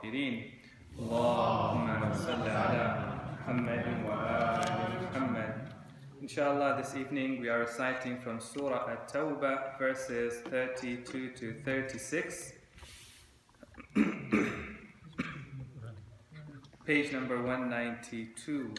الغافلين اللهم صل على محمد وآل محمد. Inshallah, this evening we are reciting from Surah At-Tawbah, verses 32 to 36. Page number 192.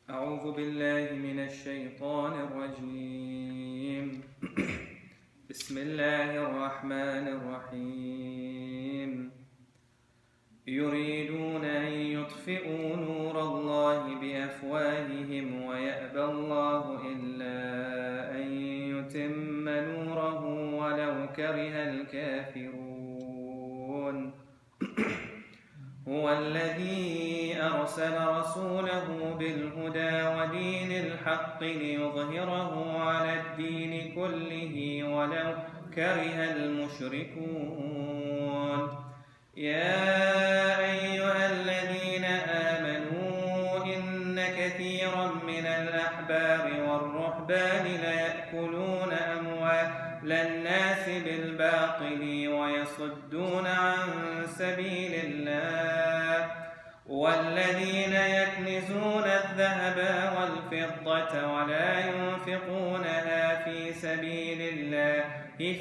أعوذ بالله من الشيطان الرجيم. بسم الله الرحمن الرحيم. يريدون أن يطفئوا نور الله بأفواههم ويأبى الله إلا أن يتم نوره ولو كره الكافرون. هو الذي أرسل رسوله بالهدى ودين الحق ليظهره على الدين كله ولو كره المشركون. يا أيها الذين آمنوا إن كثيرا من الأحبار والرهبان ليأكلون أموال الناس بالباطل ويصدون عن سبيل الله والذين يكنزون الذهب والفضة ولا ينفقونها في سبيل الله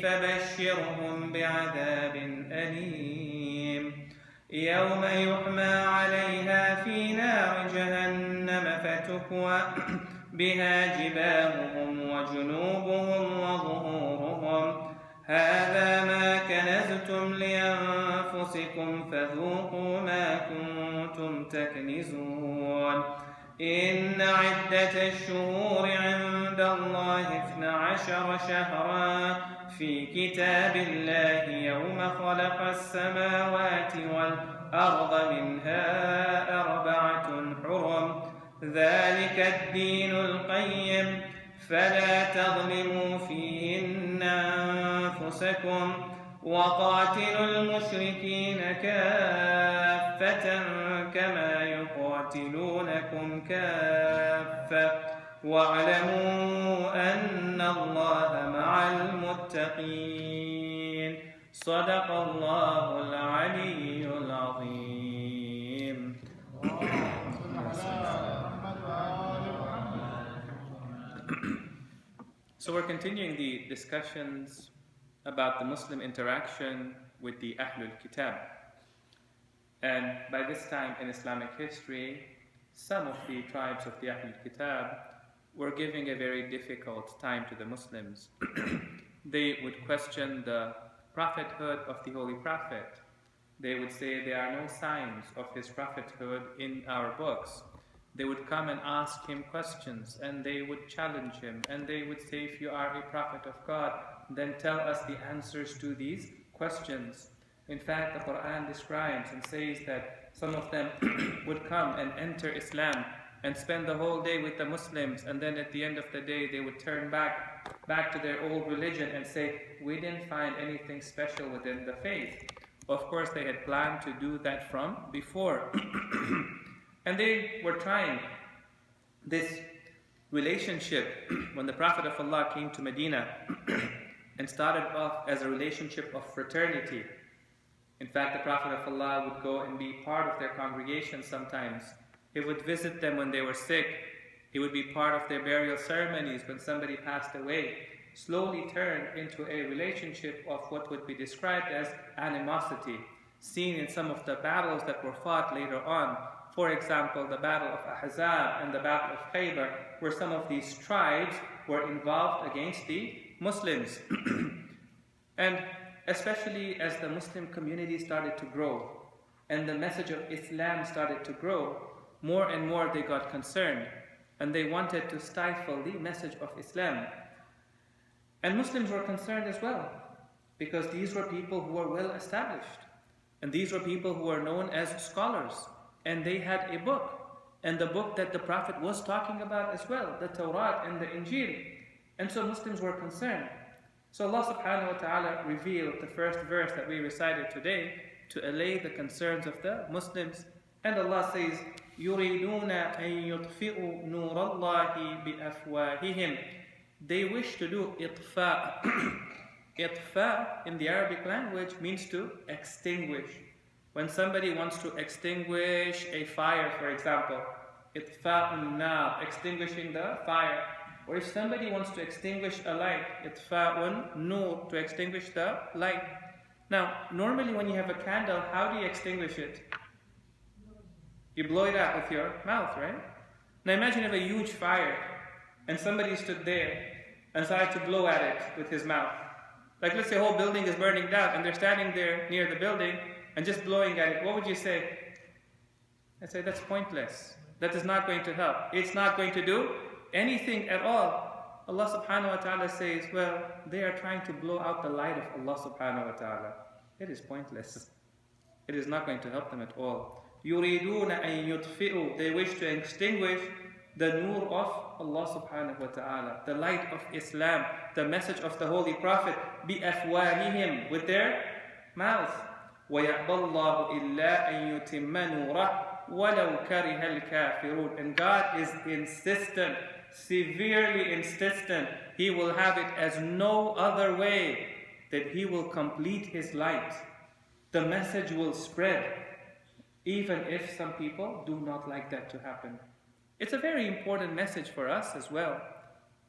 فبشرهم بعذاب أليم يوم يحمى عليها في نار جهنم فتكوى بها جباههم وجنوبهم وظهورهم هذا ما كنزتم لأنفسكم فذوقوا ما كنتم تكنزون. إن عدة الشهور عند الله 12 شهرا في كتاب الله يوم خلق السماوات والأرض منها 4 حرم ذلك الدين القيم فلا تظلموا فيهن أنفسكم وقاتلوا المشركين كافة كما يقاتلونكم كافة واعلموا أن الله مع المتقين. صدق الله العلي العظيم. So we're continuing the discussions about the Muslim interaction with the Ahlul Kitab. And by this time in Islamic history, some of the tribes of the Ahlul Kitab were giving a very difficult time to the Muslims. They would question the prophethood of the Holy Prophet. They would say there are no signs of his prophethood in our books. They would come and ask him questions, and they would challenge him, and they would say, if you are a prophet of God, then tell us the answers to these questions. In fact, the Qur'an describes and says that some of them would come and enter Islam and spend the whole day with the Muslims, and then at the end of the day they would turn back to their old religion and say, we didn't find anything special within the faith. Of course, they had planned to do that from before. And they were trying this relationship when the Prophet of Allah came to Medina and started off as a relationship of fraternity. In fact, the Prophet of Allah would go and be part of their congregation sometimes. He would visit them when they were sick. He would be part of their burial ceremonies when somebody passed away. Slowly turned into a relationship of what would be described as animosity, seen in some of the battles that were fought later on. For example, the Battle of Ahzab and the Battle of Khaybar, where some of these tribes were involved against the Muslims. And especially as the Muslim community started to grow and the message of Islam started to grow, more and more they got concerned and they wanted to stifle the message of Islam. And Muslims were concerned as well, because these were people who were well established, and these were people who were known as scholars. And they had a book, and the book that the Prophet was talking about as well, the Torah and the Injil. And so Muslims were concerned. So Allah subhanahu wa ta'ala revealed the first verse that we recited today to allay the concerns of the Muslims. And Allah says, يُرِيدُونَ أَن يُطْفِئُوا نُورَ اللَّهِ بِأَفْوَاهِهِمْ. They wish to do itfa. Itfa in the Arabic language means to extinguish. When somebody wants to extinguish a fire, for example, itfa'un nar, extinguishing the fire. Or if somebody wants to extinguish a light, itfa'un nur, to extinguish the light. Now, normally when you have a candle, how do you extinguish it? You blow it out with your mouth, right? Now imagine you have a huge fire and somebody stood there and started to blow at it with his mouth. Like let's say a whole building is burning down and they're standing there near the building and just blowing at it. What would you say? I'd say that's pointless. That is not going to help. It's not going to do anything at all. Allah subhanahu wa ta'ala says, well, they are trying to blow out the light of Allah subhanahu wa ta'ala. It is pointless. It is not going to help them at all. يُرِيدُونَ أَن يُطْفِئُوا. They wish to extinguish the nur of Allah subhanahu wa ta'ala, the light of Islam, the message of the Holy Prophet, بِأَفْوَاهِهِمْ, with their mouth. وَيَأْبَى اللَّهُ إِلَّا أَن يُتِمَّ نُورَهُ وَلَوْ كَرِهَ الْكَافِرُونَ. And God is insistent, severely insistent. He will have it as no other way, that He will complete His light. The message will spread, even if some people do not like that to happen. It's a very important message for us as well.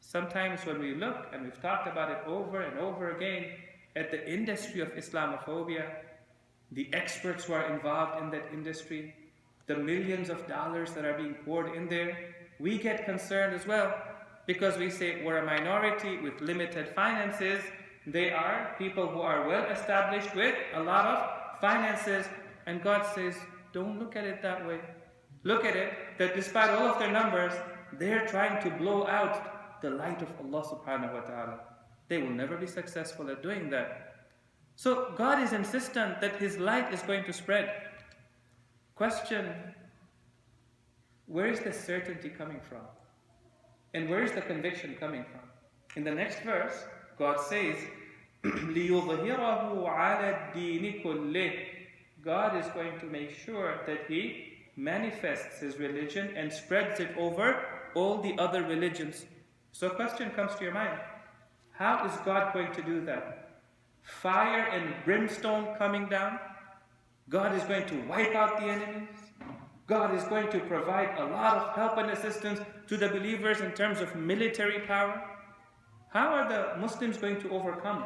Sometimes when we look, and we've talked about it over and over again, at the industry of Islamophobia, the experts who are involved in that industry, the millions of dollars that are being poured in there, we get concerned as well, because we say we're a minority with limited finances. They are people who are well established with a lot of finances, and God says, don't look at it that way. Look at it, that despite all of their numbers, they're trying to blow out the light of Allah subhanahu wa ta'ala. They will never be successful at doing that. So God is insistent that His light is going to spread. Question, where is the certainty coming from? And where is the conviction coming from? In the next verse, God says, لِيُظْهِرَهُ عَلَى الدِّينِ كُلِّهِ. God is going to make sure that He manifests His religion and spreads it over all the other religions. So a question comes to your mind. How is God going to do that? Fire and brimstone coming down? God is going to wipe out the enemies? God is going to provide a lot of help and assistance to the believers in terms of military power? How are the Muslims going to overcome?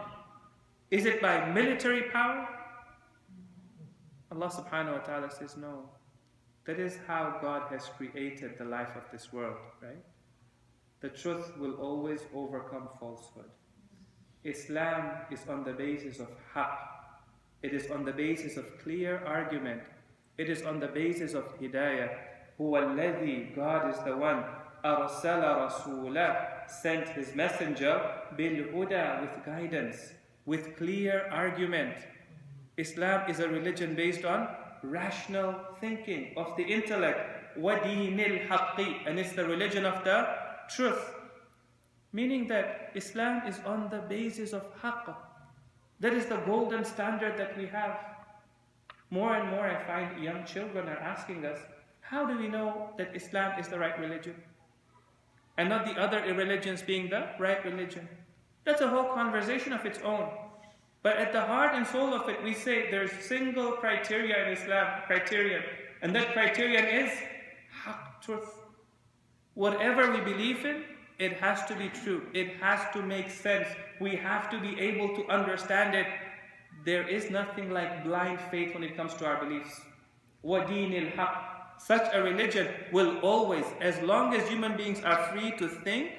Is it by military power? Allah subhanahu wa ta'ala says no. That is how God has created the life of this world, right? The truth will always overcome falsehood. Islam is on the basis of haqq. It is on the basis of clear argument. It is on the basis of hidayah. Huwa alladhi, God is the one, arsala rasulah, sent His messenger, bil huda, with guidance, with clear argument. Islam is a religion based on rational thinking of the intellect, وَدِينِ الْحَقِّ, and it's the religion of the truth. Meaning that Islam is on the basis of haqq. That is the golden standard that we have. More and more I find young children are asking us, how do we know that Islam is the right religion? And not the other religions being the right religion? That's a whole conversation of its own. But at the heart and soul of it, we say there's single criteria in Islam, criterion. And that criterion is haqq, truth. Whatever we believe in, it has to be true. It has to make sense. We have to be able to understand it. There is nothing like blind faith when it comes to our beliefs. وَدِينِ الْحَقِّ. Such a religion will always, as long as human beings are free to think,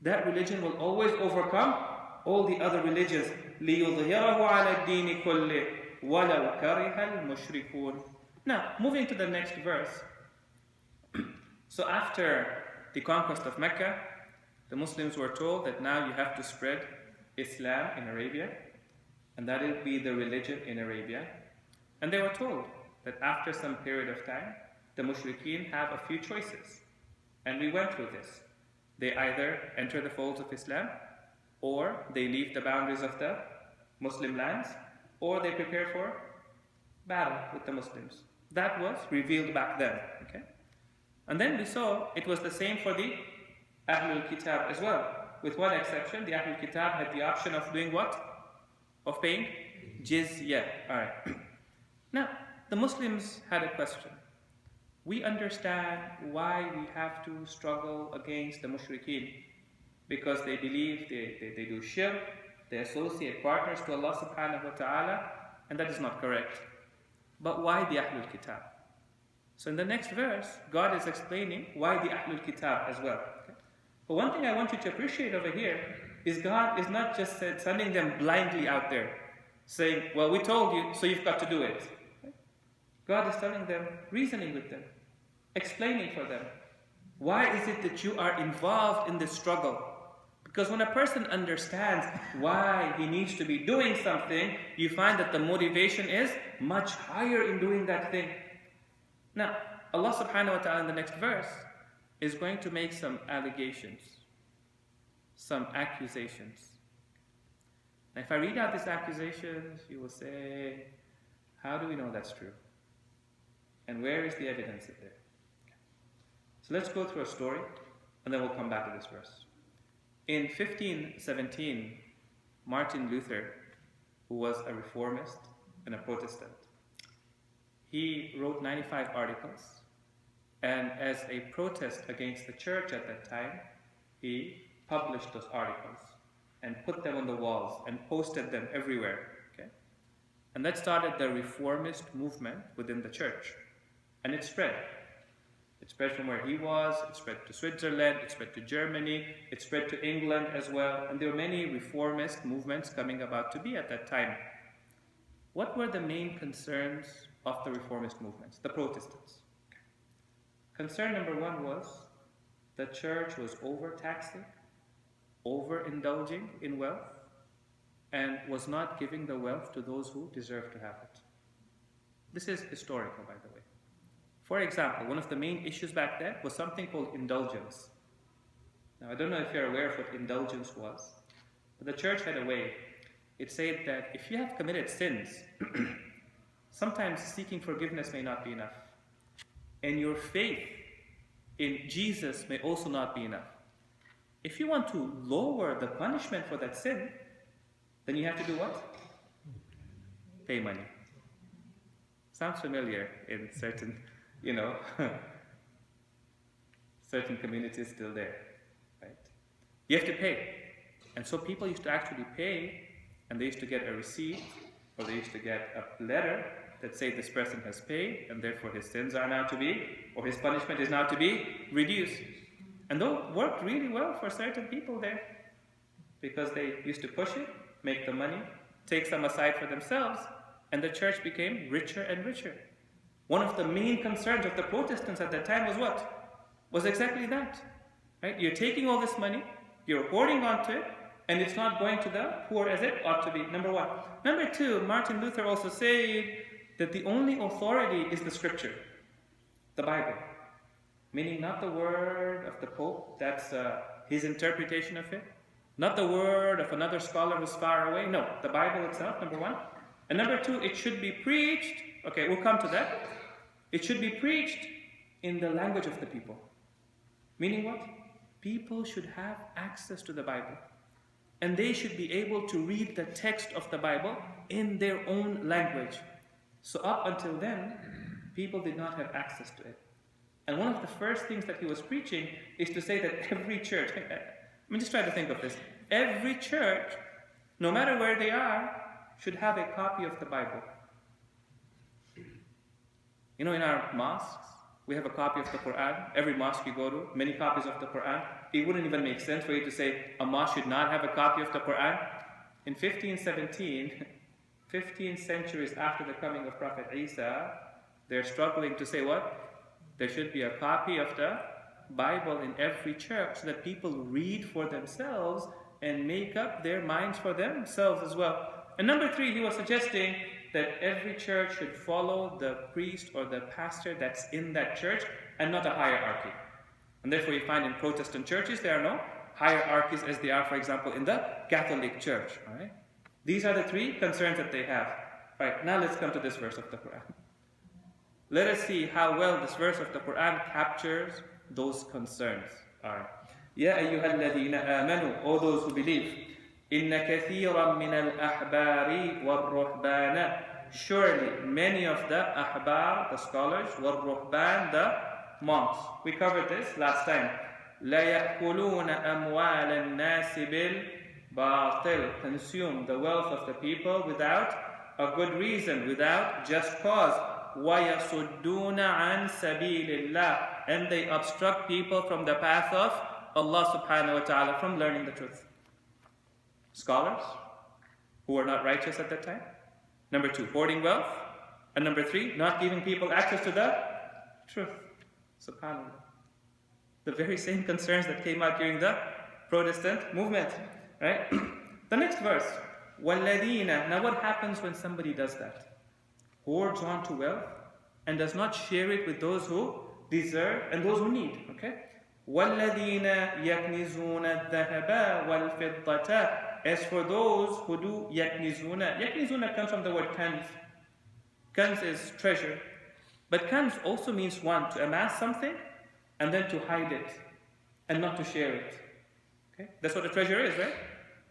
that religion will always overcome all the other religions. لِيُظْهِرَهُ عَلَى الدِّينِ كُلِّهِ وَلَوْ كَرِهَ الْمُشْرِكُونَ. Now, moving to the next verse. So after the conquest of Mecca, the Muslims were told that now you have to spread Islam in Arabia, and that will be the religion in Arabia. And they were told that after some period of time, the mushrikeen have a few choices. And we went through this. They either enter the folds of Islam, or they leave the boundaries of the Muslim lands, or they prepare for battle with the Muslims. That was revealed back then. Okay? And then we saw it was the same for the Ahlul Kitab as well. With one exception, the Ahlul Kitab had the option of doing what? Of paying jizya. Alright. Now, the Muslims had a question. We understand why we have to struggle against the mushrikeen, because they believe they do shirk, they associate partners to Allah subhanahu wa ta'ala, and that is not correct. But why the Ahlul Kitab? So in the next verse, God is explaining why the Ahlul Kitab as well. Okay? But one thing I want you to appreciate over here is God is not just sending them blindly out there, saying, well, we told you, so you've got to do it. Okay? God is telling them, reasoning with them, explaining for them, why is it that you are involved in this struggle? Because when a person understands why he needs to be doing something, you find that the motivation is much higher in doing that thing. Now, Allah subhanahu wa ta'ala in the next verse is going to make some allegations, some accusations. Now, if I read out these accusations, you will say, how do we know that's true? And where is the evidence of it? So let's go through a story, and then we'll come back to this verse. In 1517, Martin Luther, who was a reformist and a Protestant, he wrote 95 articles, and as a protest against the church at that time, he published those articles and put them on the walls and posted them everywhere. Okay? And that started the reformist movement within the church, and it spread. It spread from where he was, it spread to Switzerland, it spread to Germany, it spread to England as well, and there were many reformist movements coming about to be at that time. What were the main concerns of the reformist movements, the Protestants? Concern number one was the church was overtaxing, overindulging in wealth, and was not giving the wealth to those who deserve to have it. This is historical, by the way. For example, one of the main issues back then was something called indulgence. Now, I don't know if you're aware of what indulgence was, but the church had a way. It said that if you have committed sins, sometimes seeking forgiveness may not be enough. And your faith in Jesus may also not be enough. If you want to lower the punishment for that sin, then you have to do what? Pay money. Sounds familiar in certain certain communities still there, right? You have to pay. And so people used to actually pay, and they used to get a receipt, or they used to get a letter that said this person has paid, and therefore his sins are now to be, or his punishment is now to be reduced. And that worked really well for certain people there, because they used to push it, make the money, take some aside for themselves, and the church became richer and richer. One of the main concerns of the Protestants at that time was what? Was exactly that. Right? You're taking all this money, you're hoarding onto it, and it's not going to the poor as it ought to be, number one. Number two, Martin Luther also said that the only authority is the scripture, the Bible. Meaning not the word of the Pope, that's his interpretation of it. Not the word of another scholar who's far away. No, the Bible itself, number one. And number two, it should be preached. Okay, we'll come to that. It should be preached in the language of the people. Meaning what? People should have access to the Bible. And they should be able to read the text of the Bible in their own language. So up until then, people did not have access to it. And one of the first things that he was preaching is to say that every church, I mean, just try to think of this. Every church, no matter where they are, should have a copy of the Bible. You know, in our mosques, we have a copy of the Qur'an. Every mosque you go to, many copies of the Qur'an. It wouldn't even make sense for you to say a mosque should not have a copy of the Qur'an. In 1517, 15 centuries after the coming of Prophet Isa, they're struggling to say what? There should be a copy of the Bible in every church so that people read for themselves and make up their minds for themselves as well. And number three, he was suggesting that every church should follow the priest or the pastor that's in that church and not a hierarchy. And therefore you find in Protestant churches there are no hierarchies as they are, for example, in the Catholic Church. All right? These are the three concerns that they have. All right, now let's come to this verse of the Qur'an. Let us see how well this verse of the Qur'an captures those concerns. All right. Ya ayyuhal ladina amanu, O those who believe, inna kathiran min al-ahbari wal-ruhbana. Surely many of the ahbar, the scholars, wal-ruhban, the monks. We covered this last time. La ya'kuluna amwal an-nas bil-batil. Consume the wealth of the people without a good reason, without just cause. وَيَصُدُّونَ عَنْ سَبِيلِ اللَّهِ. And they obstruct people from the path of Allah subhanahu wa ta'ala, from learning the truth. Scholars who were not righteous at that time. Number 2, hoarding wealth. And number 3, not giving people access to the truth. Subhanallah. The very same concerns that came out during the Protestant movement. Right? The next verse. وَالَّذِينَ. Now what happens when somebody does that? Hoards on to wealth and does not share it with those who deserve and those who need. Okay? وَالَّذِينَ يَكْنِزُونَ الذَّهَبَ وَالْفِضَّةَ. As for those who do yaknizuna comes from the word kanz. Kanz is treasure. But kanz also means one, to amass something and then to hide it and not to share it. Okay? That's what a treasure is, right?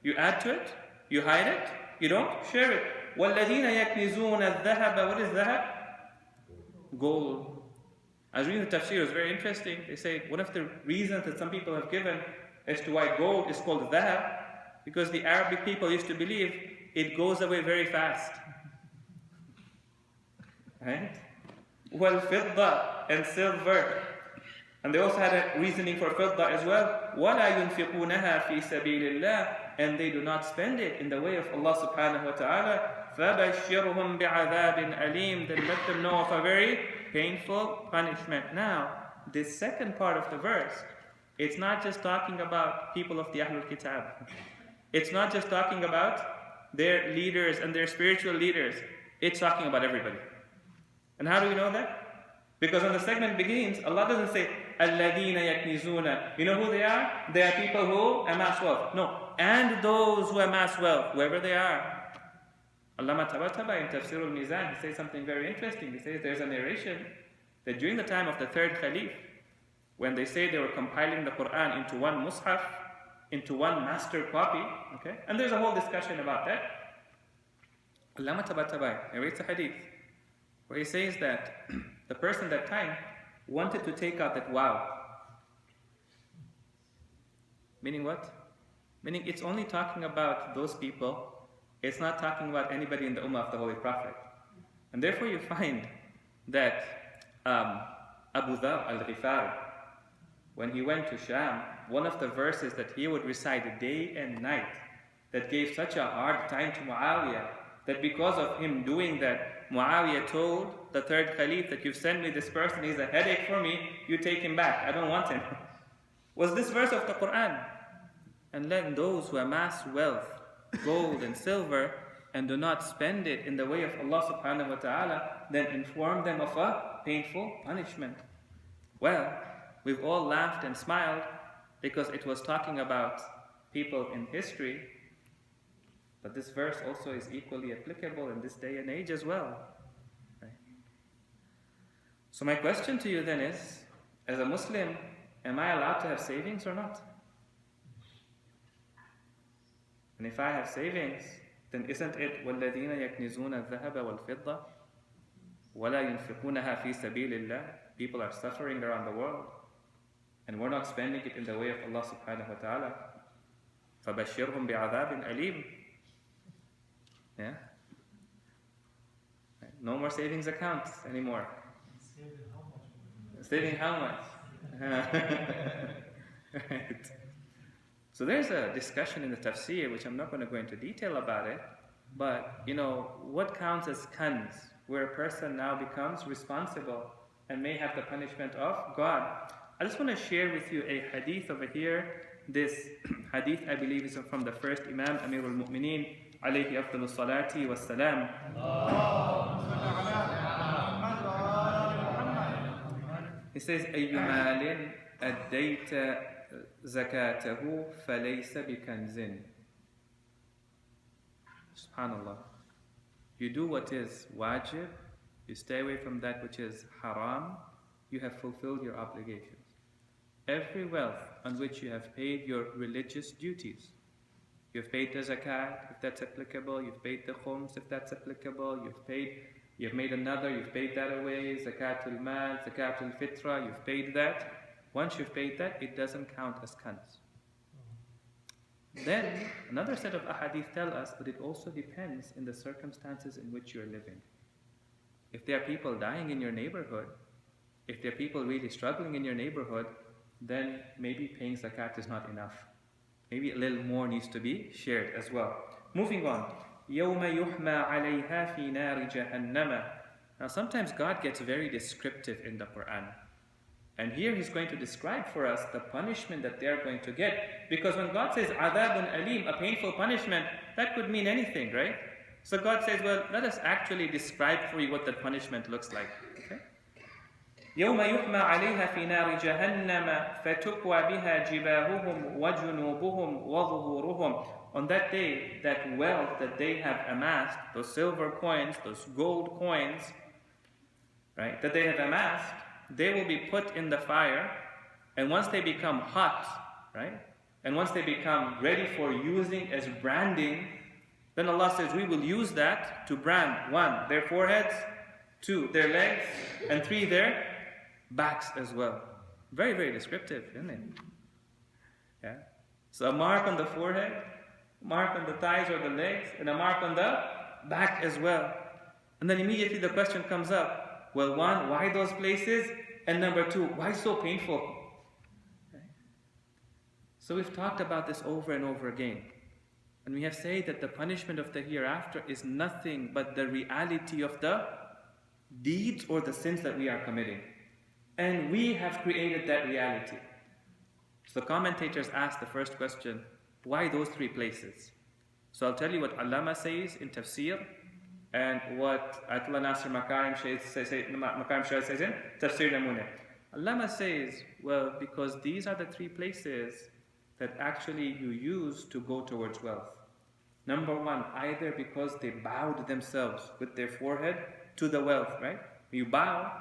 You add to it, you hide it, you don't share it. وَالَّذِينَ يَكْنِزُونَ الذَّهَبَ. What is dhahab? Gold. I was reading the Tafseer, it was very interesting. They say one of the reasons that some people have given as to why gold is called dhahab, because the Arabic people used to believe it goes away very fast. Right? وَالْفِضَّةِ. And silver. And they also had a reasoning for fidda as well. وَلَا يُنْفِقُونَهَا فِي سَبِيلِ اللَّهِ. And they do not spend it in the way of Allah subhanahu wa ta'ala. فَبَشِّرْهُمْ بِعَذَابٍ أَلِيمٍ. Then let them know of a very painful punishment. Now, this second part of the verse, it's not just talking about people of the Ahlul Kitab. It's not just talking about their leaders and their spiritual leaders. It's talking about everybody. And how do we know that? Because when the segment begins, Allah doesn't say, الَّذِينَ يَكْنِزُونَ. You know who they are? They are people who amass wealth. No. And those who amass wealth, whoever they are. Allama Tabatabai in Tafseer al-Mizan, he says something very interesting. He says there's a narration that during the time of the third Caliph, when they say they were compiling the Qur'an into one mushaf, into one master copy, okay? And there's a whole discussion about that. Allama Tabatabai narrates a hadith where he says that the person at that time wanted to take out that wow. Meaning what? Meaning it's only talking about those people. It's not talking about anybody in the Ummah of the Holy Prophet. And therefore you find that Abu Dhar al-Ghifari, when he went to Sham, one of the verses that he would recite day and night that gave such a hard time to Muawiyah, that because of him doing that, Muawiyah told the third Caliph that you've sent me this person, he's a headache for me, you take him back, I don't want him. Was this verse of the Qur'an. And let those who amass wealth, gold and silver, and do not spend it in the way of Allah subhanahu wa ta'ala, then inform them of a painful punishment. Well, we've all laughed and smiled because it was talking about people in history, but this verse also is equally applicable in this day and age as well. Right? So my question to you then is, as a Muslim, am I allowed to have savings or not? And if I have savings, then isn't it وَالَّذِينَ يَكْنِزُونَ الذَّهَبَ وَالْفِضَّةَ وَلَا يُنْفِقُونَهَا فِي سَبِيلِ اللَّهِ. People are suffering around the world, and we're not spending it in the way of Allah subhanahu wa ta'ala. فَبَشِّرْهُمْ بِعَذَابٍ أَلِيمٍ. Yeah? No more savings accounts anymore. Saving how much? Right. So there's a discussion in the Tafseer, which I'm not going to go into detail about it, but what counts as kanz, where a person now becomes responsible and may have the punishment of God. I just want to share with you a hadith over here. This hadith, I believe, is from the first Imam, Amirul Mu'mineen, alayhi afdalu salati wa salam. He says, أَيُّ مَالٍ أَدَّيْتَ زكاته فليس بكنز. Subhanallah. You do what is wajib, you stay away from that which is haram, you have fulfilled your obligations. Every wealth on which you have paid your religious duties, you've paid the zakat, if that's applicable, you've paid the khums, if that's applicable, you've made another, you've paid that away, zakatul mal, zakatul fitra, you've paid that. Once you've paid that, it doesn't count as kanz. Then, another set of ahadith tell us that it also depends in the circumstances in which you're living. If there are people dying in your neighborhood, if there are people really struggling in your neighborhood, then maybe paying zakat is not enough. Maybe a little more needs to be shared as well. Moving on. يَوْمَ يُحْمَى عَلَيْهَا فِي نَارِ جَهَنَّمَ. Now sometimes God gets very descriptive in the Qur'an. And here He's going to describe for us the punishment that they are going to get. Because when God says عَذَابٌ أَلِيم, a painful punishment, that could mean anything, right? So God says, well, let us actually describe for you what that punishment looks like. Okay? يوم يحمى عليها في نار جهنم فتكوى بها جباههم وجنوبهم وظهورهم. On that day, that wealth that they have amassed, those silver coins, those gold coins, right, that they have amassed, they will be put in the fire, and once they become hot, right, and once they become ready for using as branding, then Allah says, we will use that to brand, 1, their foreheads, 2, their legs, and 3, their backs as well. Very, very descriptive, isn't it? Yeah. So a mark on the forehead, mark on the thighs or the legs, and a mark on the back as well. And then immediately the question comes up, well, 1, why those places? And number 2, why so painful? Okay. So we've talked about this over and over again. And we have said that the punishment of the hereafter is nothing but the reality of the deeds or the sins that we are committing. And we have created that reality. So the commentators ask the first question, why those 3 places? So I'll tell you what Allama says in Tafseer, and what Ayatollah Nasir Makarim says in Tafseer Namuneh. Allama says, well, because these are the 3 places that actually you use to go towards wealth. Number 1, either because they bowed themselves with their forehead to the wealth, right? You bow,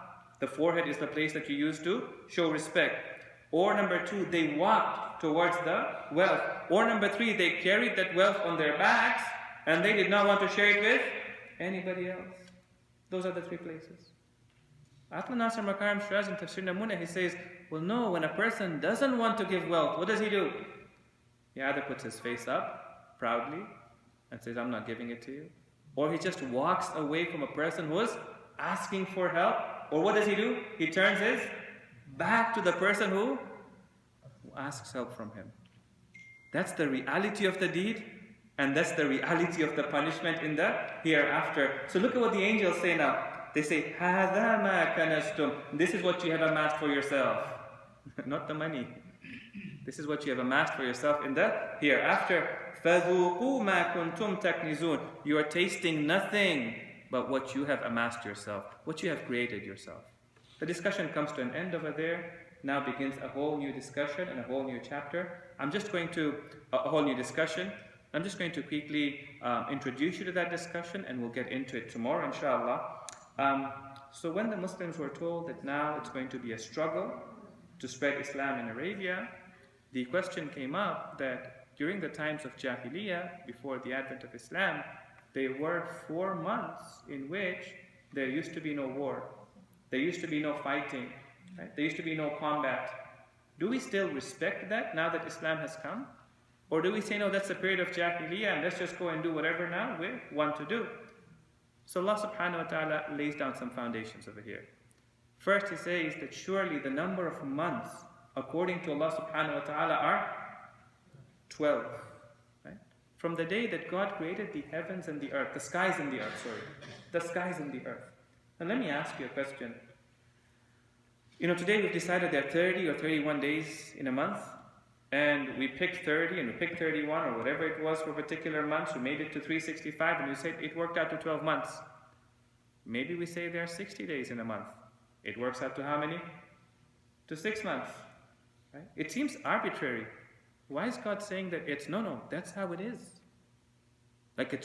the forehead is the place that you use to show respect. Or number 2, they walked towards the wealth. Or number 3, they carried that wealth on their backs and they did not want to share it with anybody else. Those are the 3 places. Ayatollah Nasir Makarim Shiraz in Tafsir Namuneh, he says, well, no, when a person doesn't want to give wealth, what does he do? He either puts his face up proudly and says, I'm not giving it to you. Or he just walks away from a person who is asking for help. Or what does he do? He turns his back to the person who asks help from him. That's the reality of the deed, and that's the reality of the punishment in the hereafter. So look at what the angels say now. They say, هَذَا مَا كَنَزْتُمْ. This is what you have amassed for yourself. Not the money. This is what you have amassed for yourself in the hereafter. فَذُوقُوا مَا كُنْتُمْ تَكْنِزُونَ. You are tasting nothing but what you have amassed yourself, what you have created yourself. The discussion comes to an end over there. Now begins a whole new discussion and a whole new chapter. I'm just going to quickly introduce you to that discussion, and we'll get into it tomorrow, inshallah. So when the Muslims were told that now it's going to be a struggle to spread Islam in Arabia, the question came up that during the times of Jahiliyyah, before the advent of Islam, there were 4 months in which there used to be no war. There used to be no fighting. Right? There used to be no combat. Do we still respect that now that Islam has come? Or do we say, no, that's a period of Jahiliyyah and let's just go and do whatever now we want to do? So Allah subhanahu wa ta'ala lays down some foundations over here. First He says that surely the number of months according to Allah subhanahu wa ta'ala are 12. Right? From the day that God created the heavens and the earth, the skies and the earth, the skies and the earth. And let me ask you a question. Today we've decided there are 30 or 31 days in a month, and we picked 30 and we picked 31 or whatever it was for particular months. We made it to 365 and we said it worked out to 12 months. Maybe we say there are 60 days in a month. It works out to how many? To 6 months. Right? It seems arbitrary. Why is God saying that it's no, that's how it is? Like it's